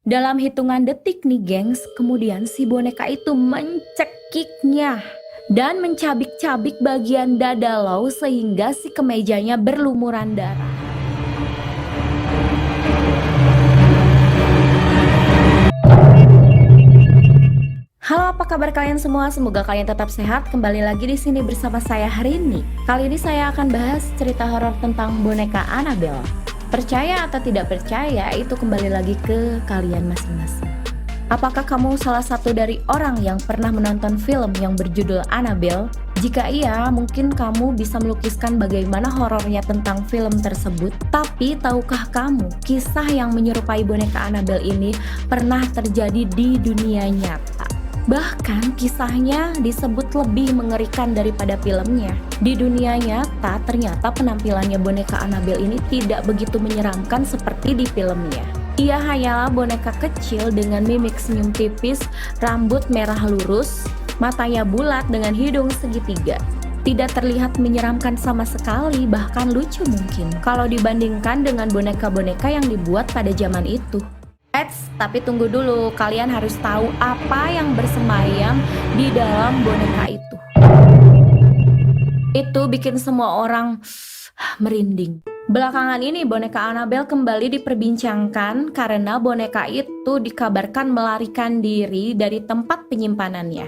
Dalam hitungan detik nih gengs, kemudian si boneka itu mencekiknya dan mencabik-cabik bagian dada lo sehingga si kemejanya berlumuran darah. Halo, apa kabar kalian semua? Semoga kalian tetap sehat. Kembali lagi di sini bersama saya hari ini. Kali ini saya akan bahas cerita horor tentang boneka Annabelle. Percaya atau tidak percaya, itu kembali lagi ke kalian masing-masing. Apakah kamu salah satu dari orang yang pernah menonton film yang berjudul Annabelle? Jika iya, mungkin kamu bisa melukiskan bagaimana horornya tentang film tersebut. Tapi tahukah kamu, kisah yang menyerupai boneka Annabelle ini pernah terjadi di dunia nyata? Bahkan kisahnya disebut lebih mengerikan daripada filmnya. Di dunia nyata, ternyata penampilannya boneka Annabelle ini tidak begitu menyeramkan seperti di filmnya. Ia hanyalah boneka kecil dengan mimik senyum tipis, rambut merah lurus, matanya bulat dengan hidung segitiga. Tidak terlihat menyeramkan sama sekali, bahkan lucu mungkin kalau dibandingkan dengan boneka-boneka yang dibuat pada zaman itu. Tapi tunggu dulu, kalian harus tahu apa yang bersemayam di dalam boneka itu. Itu bikin semua orang merinding. Belakangan ini boneka Annabelle kembali diperbincangkan karena boneka itu dikabarkan melarikan diri dari tempat penyimpanannya,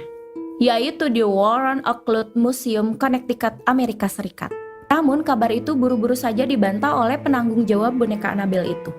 yaitu di Warren Occult Museum, Connecticut, Amerika Serikat. Namun kabar itu buru-buru saja dibantah oleh penanggung jawab boneka Annabelle itu.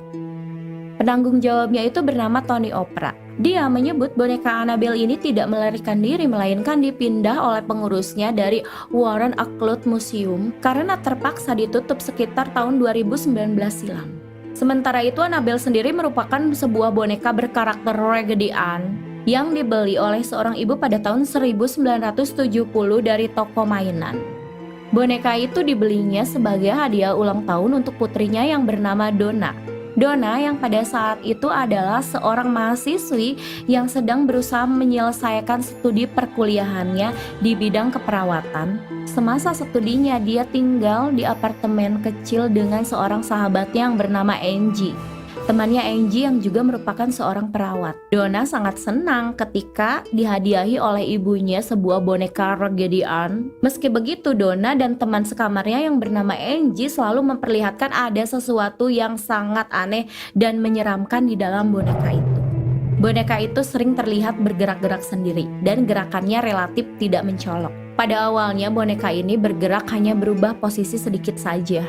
Penanggung jawabnya itu bernama Tony Opera. Dia menyebut boneka Annabelle ini tidak melarikan diri, melainkan dipindah oleh pengurusnya dari Warren Occult Museum karena terpaksa ditutup sekitar tahun 2019 silam. Sementara itu, Annabelle sendiri merupakan sebuah boneka berkarakter Raggedy Ann yang dibeli oleh seorang ibu pada tahun 1970 dari toko mainan. Boneka itu dibelinya sebagai hadiah ulang tahun untuk putrinya yang bernama Donna. Donna yang pada saat itu adalah seorang mahasiswi yang sedang berusaha menyelesaikan studi perkuliahannya di bidang keperawatan. Semasa studinya, dia tinggal di apartemen kecil dengan seorang sahabatnya yang bernama Angie. Temannya Angie yang juga merupakan seorang perawat. Donna sangat senang ketika dihadiahi oleh ibunya sebuah boneka Raggedy Ann. Meski begitu, Donna dan teman sekamarnya yang bernama Angie selalu memperlihatkan ada sesuatu yang sangat aneh dan menyeramkan di dalam boneka itu. Boneka itu sering terlihat bergerak-gerak sendiri dan gerakannya relatif tidak mencolok. Pada awalnya boneka ini bergerak hanya berubah posisi sedikit saja.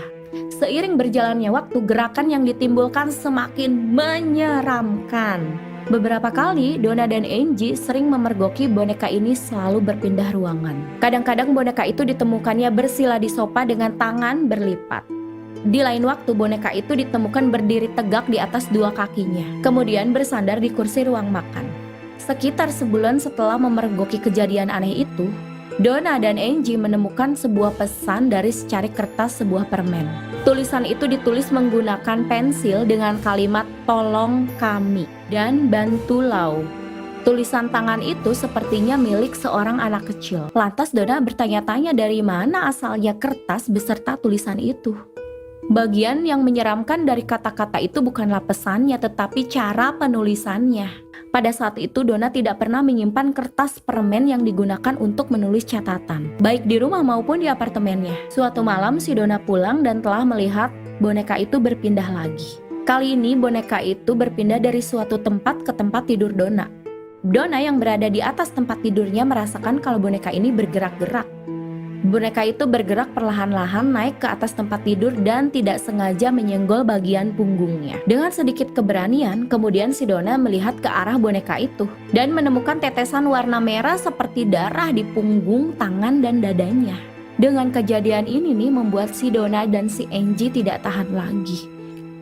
Seiring berjalannya waktu, gerakan yang ditimbulkan semakin menyeramkan. Beberapa kali, Donna dan Angie sering memergoki boneka ini selalu berpindah ruangan. Kadang-kadang boneka itu ditemukannya bersila di sofa dengan tangan berlipat. Di lain waktu, boneka itu ditemukan berdiri tegak di atas dua kakinya, kemudian bersandar di kursi ruang makan. Sekitar sebulan setelah memergoki kejadian aneh itu, Donna dan Angie menemukan sebuah pesan dari secari kertas sebuah permen. Tulisan itu ditulis menggunakan pensil dengan kalimat "tolong kami" dan "bantulau". Tulisan tangan itu sepertinya milik seorang anak kecil. Lantas Donna bertanya-tanya dari mana asalnya kertas beserta tulisan itu. Bagian yang menyeramkan dari kata-kata itu bukanlah pesannya, tetapi cara penulisannya. Pada saat itu, Donna tidak pernah menyimpan kertas permen yang digunakan untuk menulis catatan, baik di rumah maupun di apartemennya. Suatu malam, si Donna pulang dan telah melihat boneka itu berpindah lagi. Kali ini, boneka itu berpindah dari suatu tempat ke tempat tidur Donna. Donna yang berada di atas tempat tidurnya merasakan kalau boneka ini bergerak-gerak. Boneka itu bergerak perlahan-lahan naik ke atas tempat tidur dan tidak sengaja menyenggol bagian punggungnya. Dengan sedikit keberanian, kemudian si Donna melihat ke arah boneka itu dan menemukan tetesan warna merah seperti darah di punggung, tangan, dan dadanya. Dengan kejadian ini nih membuat si Donna dan si Angie tidak tahan lagi.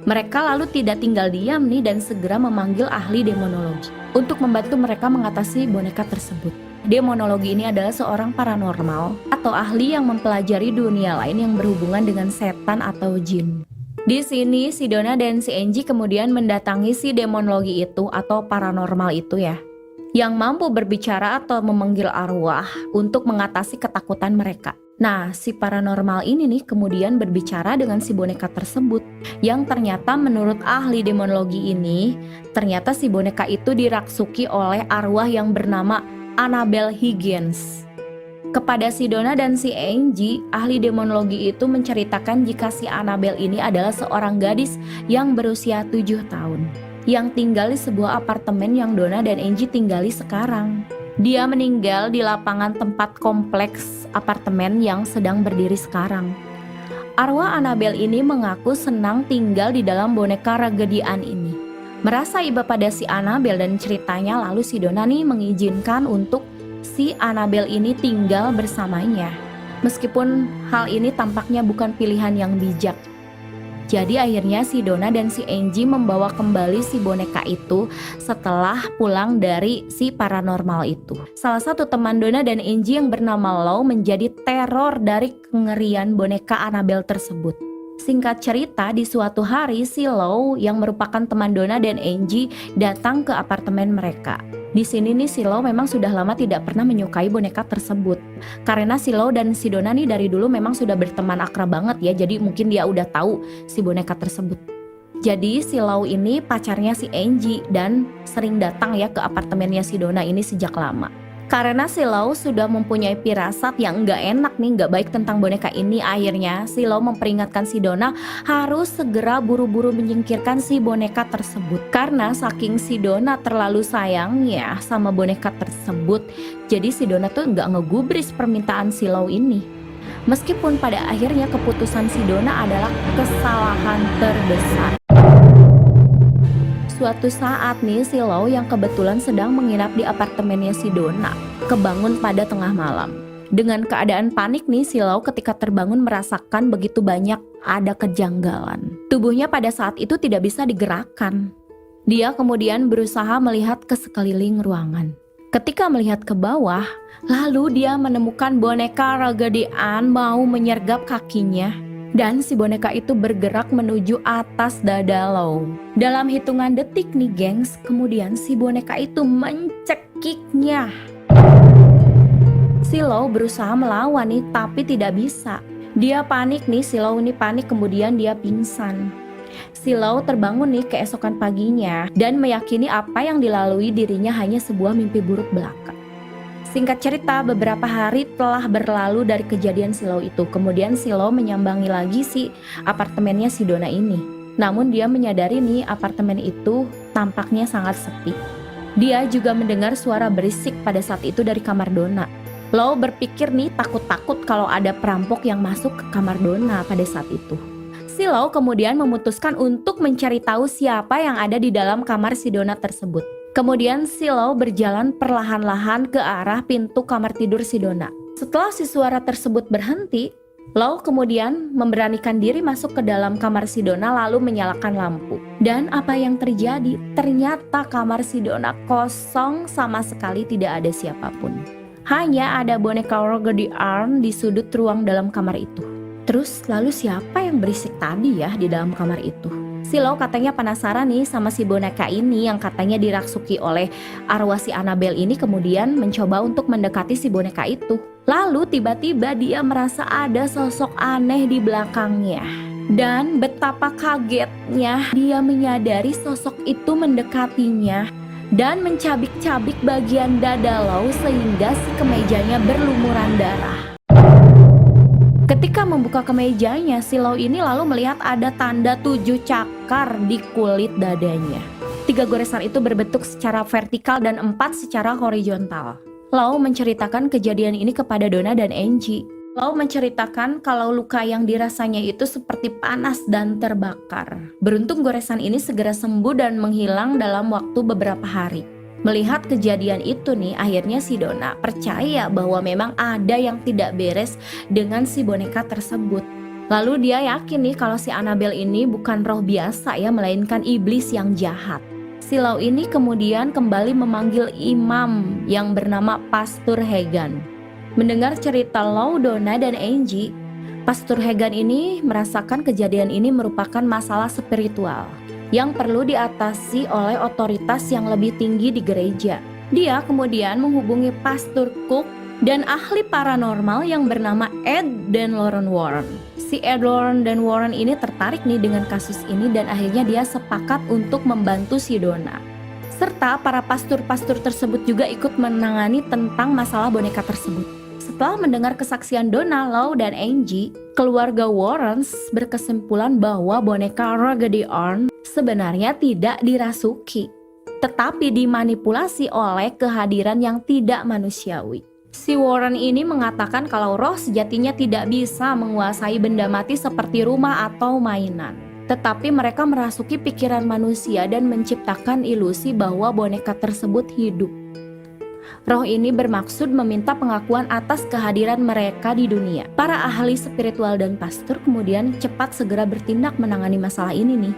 Mereka lalu tidak tinggal diam nih dan segera memanggil ahli demonologi untuk membantu mereka mengatasi boneka tersebut. Demonologi ini adalah seorang paranormal atau ahli yang mempelajari dunia lain yang berhubungan dengan setan atau jin. Di sini si Donna dan si Angie kemudian mendatangi si demonologi itu atau paranormal itu ya, yang mampu berbicara atau memanggil arwah untuk mengatasi ketakutan mereka. Nah, si paranormal ini nih kemudian berbicara dengan si boneka tersebut, yang ternyata menurut ahli demonologi ini, ternyata si boneka itu dirasuki oleh arwah yang bernama Annabelle Higgins. Kepada si Donna dan si Angie, ahli demonologi itu menceritakan jika si Annabelle ini adalah seorang gadis yang berusia 7 tahun, yang tinggal di sebuah apartemen yang Donna dan Angie tinggali sekarang. Dia meninggal di lapangan tempat kompleks apartemen yang sedang berdiri sekarang. Arwah Annabelle ini mengaku senang tinggal di dalam boneka Regedian ini. Merasa iba pada si Annabelle dan ceritanya, lalu si Donna nih mengizinkan untuk si Annabelle ini tinggal bersamanya. Meskipun hal ini tampaknya bukan pilihan yang bijak. Jadi akhirnya si Donna dan si Angie membawa kembali si boneka itu setelah pulang dari si paranormal itu. Salah satu teman Donna dan Angie yang bernama Lou menjadi teror dari kengerian boneka Annabelle tersebut. Singkat cerita, di suatu hari si Lou yang merupakan teman Donna dan Angie datang ke apartemen mereka. Di sini nih si Lou memang sudah lama tidak pernah menyukai boneka tersebut. Karena si Lou dan si Donna nih dari dulu memang sudah berteman akrab banget ya. Jadi mungkin dia udah tahu si boneka tersebut. Jadi si Lou ini pacarnya si Angie dan sering datang ya ke apartemennya si Donna ini sejak lama. Karena si Lou sudah mempunyai firasat yang nggak enak nih, nggak baik tentang boneka ini, akhirnya si Lou memperingatkan si Donna harus segera buru-buru menyingkirkan si boneka tersebut. Karena saking si Donna terlalu sayangnya sama boneka tersebut, jadi si Donna tuh nggak ngegubris permintaan si Lou ini. Meskipun pada akhirnya keputusan si Donna adalah kesalahan terbesar. Suatu saat nih si Lou yang kebetulan sedang menginap di apartemennya si Donna kebangun pada tengah malam. Dengan keadaan panik nih si Lou ketika terbangun merasakan begitu banyak ada kejanggalan. Tubuhnya pada saat itu tidak bisa digerakkan. Dia kemudian berusaha melihat ke sekeliling ruangan. Ketika melihat ke bawah, lalu dia menemukan boneka Regedian mau menyergap kakinya. Dan si boneka itu bergerak menuju atas dada Lou. Dalam hitungan detik nih gengs, kemudian si boneka itu mencekiknya. Si Lou berusaha melawan nih, tapi tidak bisa. Dia panik nih, si Lou ini panik, kemudian dia pingsan. Si Lou terbangun nih keesokan paginya dan meyakini apa yang dilalui dirinya hanya sebuah mimpi buruk belaka. Singkat cerita, beberapa hari telah berlalu dari kejadian si Lou itu. Kemudian si Lou menyambangi lagi si apartemennya si Donna ini. Namun dia menyadari nih apartemen itu tampaknya sangat sepi. Dia juga mendengar suara berisik pada saat itu dari kamar Donna. Lou berpikir nih takut-takut kalau ada perampok yang masuk ke kamar Donna pada saat itu. Si Lou kemudian memutuskan untuk mencari tahu siapa yang ada di dalam kamar si Donna tersebut. Kemudian si Lou berjalan perlahan-lahan ke arah pintu kamar tidur si Donna. Setelah si suara tersebut berhenti, Lou kemudian memberanikan diri masuk ke dalam kamar si Donna lalu menyalakan lampu. Dan apa yang terjadi? Ternyata kamar si Donna kosong, sama sekali tidak ada siapapun. Hanya ada boneka Regedian di sudut ruang dalam kamar itu. Terus lalu siapa yang berisik tadi ya di dalam kamar itu? Si Lou katanya penasaran nih sama si boneka ini yang katanya dirasuki oleh arwah si Annabelle ini, kemudian mencoba untuk mendekati si boneka itu. Lalu tiba-tiba dia merasa ada sosok aneh di belakangnya. Dan betapa kagetnya dia menyadari sosok itu mendekatinya dan mencabik-cabik bagian dada Lou sehingga si kemejanya berlumuran darah. Ketika membuka kemejanya, si Lou ini lalu melihat ada tanda 7 cakar di kulit dadanya. 3 goresan itu berbentuk secara vertikal dan 4 secara horizontal. Lou menceritakan kejadian ini kepada Donna dan Angie. Lou menceritakan kalau luka yang dirasanya itu seperti panas dan terbakar. Beruntung goresan ini segera sembuh dan menghilang dalam waktu beberapa hari. Melihat kejadian itu nih, akhirnya si Donna percaya bahwa memang ada yang tidak beres dengan si boneka tersebut. Lalu dia yakin nih kalau si Annabelle ini bukan roh biasa ya, melainkan iblis yang jahat. Si Lou ini kemudian kembali memanggil imam yang bernama Pastor Hagan. Mendengar cerita Lou, Donna, dan Angie, Pastor Hagan ini merasakan kejadian ini merupakan masalah spiritual yang perlu diatasi oleh otoritas yang lebih tinggi di gereja. Dia kemudian menghubungi Pastor Cook dan ahli paranormal yang bernama Ed dan Lauren Warren. Si Ed Lauren dan Warren ini tertarik nih dengan kasus ini dan akhirnya dia sepakat untuk membantu si Donna. Serta para pastor-pastor tersebut juga ikut menangani tentang masalah boneka tersebut. Setelah mendengar kesaksian Donna, Lau, dan Angie, keluarga Warrens berkesimpulan bahwa boneka Raggedy Ann sebenarnya tidak dirasuki, tetapi dimanipulasi oleh kehadiran yang tidak manusiawi. Si Warren ini mengatakan kalau roh sejatinya tidak bisa menguasai benda mati seperti rumah atau mainan. Tetapi mereka merasuki pikiran manusia dan menciptakan ilusi bahwa boneka tersebut hidup. Roh ini bermaksud meminta pengakuan atas kehadiran mereka di dunia. Para ahli spiritual dan pastor kemudian cepat segera bertindak menangani masalah ini nih.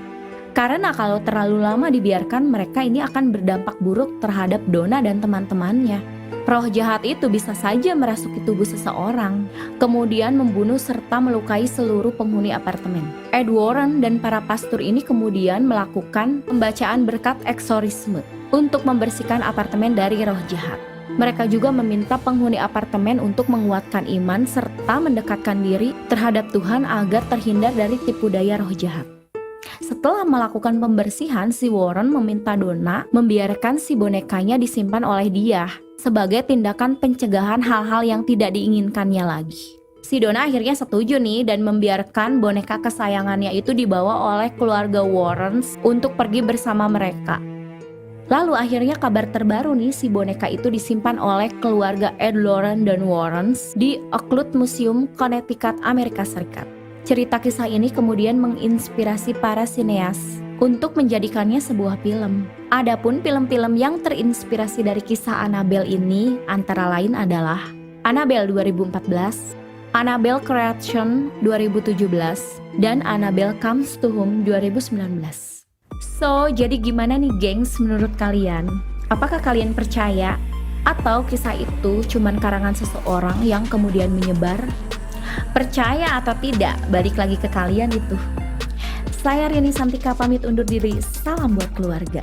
Karena kalau terlalu lama dibiarkan, mereka ini akan berdampak buruk terhadap Donna dan teman-temannya. Roh jahat itu bisa saja merasuki tubuh seseorang, kemudian membunuh serta melukai seluruh penghuni apartemen. Ed Warren dan para pastor ini kemudian melakukan pembacaan berkat eksorisme untuk membersihkan apartemen dari roh jahat. Mereka juga meminta penghuni apartemen untuk menguatkan iman serta mendekatkan diri terhadap Tuhan agar terhindar dari tipu daya roh jahat. Setelah melakukan pembersihan, si Warren meminta Donna membiarkan si bonekanya disimpan oleh dia sebagai tindakan pencegahan hal-hal yang tidak diinginkannya lagi. Si Donna akhirnya setuju nih dan membiarkan boneka kesayangannya itu dibawa oleh keluarga Warrens untuk pergi bersama mereka. Lalu akhirnya kabar terbaru nih, si boneka itu disimpan oleh keluarga Ed Lauren dan Warrens di Oakland Museum, Connecticut, Amerika Serikat. Cerita kisah ini kemudian menginspirasi para sineas untuk menjadikannya sebuah film. Adapun film-film yang terinspirasi dari kisah Annabelle ini antara lain adalah Annabelle 2014, Annabelle Creation 2017, dan Annabelle Comes to Home 2019. So, jadi gimana nih gengs menurut kalian? Apakah kalian percaya? Atau kisah itu cuman karangan seseorang yang kemudian menyebar? Percaya atau tidak, balik lagi ke kalian itu. Saya Rini Santika pamit undur diri, salam buat keluarga.